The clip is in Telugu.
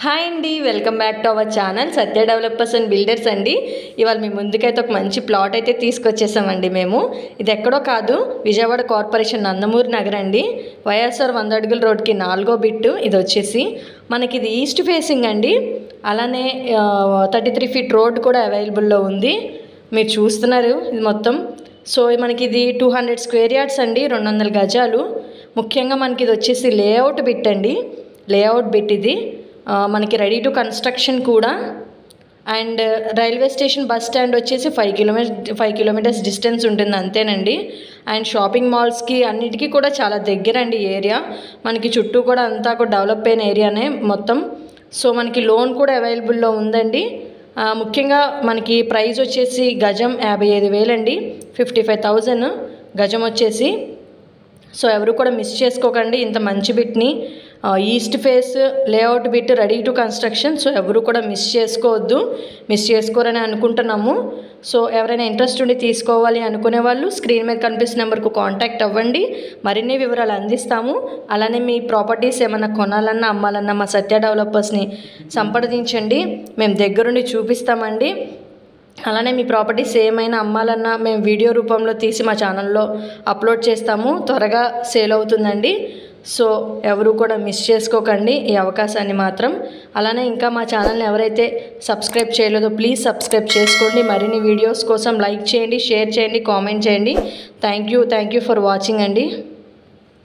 హాయ్ అండి, welcome back to our channel Satya developers and builders అండి. ఇవాళ మీ ముందుకైతే ఒక మంచి ప్లాట్ అయితే తీసుకొచ్చేసామండి. మేము ఇది ఎక్కడో కాదు, విజయవాడ కార్పొరేషన్ నందమూరి నగర్ అండి. వైఎస్ఆర్ 100 అడుగుల రోడ్కి 4వ బిట్టు. ఇది వచ్చేసి మనకి ఇది ఈస్ట్ ఫేసింగ్ అండి. అలానే 33 ఫీట్ రోడ్ కూడా అవైలబుల్లో ఉంది. మీరు చూస్తున్నారు ఇది మొత్తం. సో మనకి ఇది 200 స్క్వేర్ యార్డ్స్ అండి, 200 గజాలు. ముఖ్యంగా మనకి ఇది వచ్చేసి లేఅవుట్ బిట్ అండి. లేఅవుట్ బిట్ ఇది మనకి రెడీ టు కన్స్ట్రక్షన్ కూడా. And railway station bus stand వచ్చేసి 5 కిలోమీటర్స్ డిస్టెన్స్ ఉంటుంది అంతేనండి. అండ్ షాపింగ్ మాల్స్కి అన్నిటికీ కూడా చాలా దగ్గర అండి ఏరియా. మనకి చుట్టూ కూడా అంతా కూడా డెవలప్ అయిన ఏరియానే మొత్తం. సో మనకి లోన్ కూడా అవైలబుల్లో ఉందండి. ముఖ్యంగా మనకి ప్రైస్ వచ్చేసి గజం 55,000 అండి, 55,000 గజం వచ్చేసి. సో ఎవరు కూడా మిస్ చేసుకోకండి ఇంత మంచి బిట్ని. East face layout bit ready to construction. So ఎవరు కూడా మిస్ చేసుకోరని అనుకుంటున్నాము. సో ఎవరైనా ఇంట్రెస్ట్ ఉండి తీసుకోవాలి అనుకునే వాళ్ళు స్క్రీన్ మీద కనిపిస్తున్న నెంబర్కు కాంటాక్ట్ అవ్వండి, మరిన్ని వివరాలు అందిస్తాము. అలానే మీ ప్రాపర్టీస్ ఏమైనా కొనాలన్నా అమ్మాలన్నా మా సత్య డెవలపర్స్ని సంప్రదించండి, మేము దగ్గరుండి చూపిస్తామండి. అలానే మీ ప్రాపర్టీస్ ఏమైనా అమ్మాలన్నా మేము వీడియో రూపంలో తీసి మా ఛానల్లో అప్లోడ్ చేస్తాము, త్వరగా సేల్ అవుతుందండి. సో ఎవరు కూడా మిస్ చేసుకోకండి ఈ అవకాశాన్ని మాత్రం. అలానే ఇంకా మా ఛానల్ని ఎవరైతే సబ్స్క్రైబ్ చేయలేదో ప్లీజ్ సబ్స్క్రైబ్ చేసుకోండి. మరిన్ని వీడియోస్ కోసం లైక్ చేయండి, షేర్ చేయండి, కామెంట్ చేయండి. థ్యాంక్ యూ ఫర్ వాచింగ్ అండి.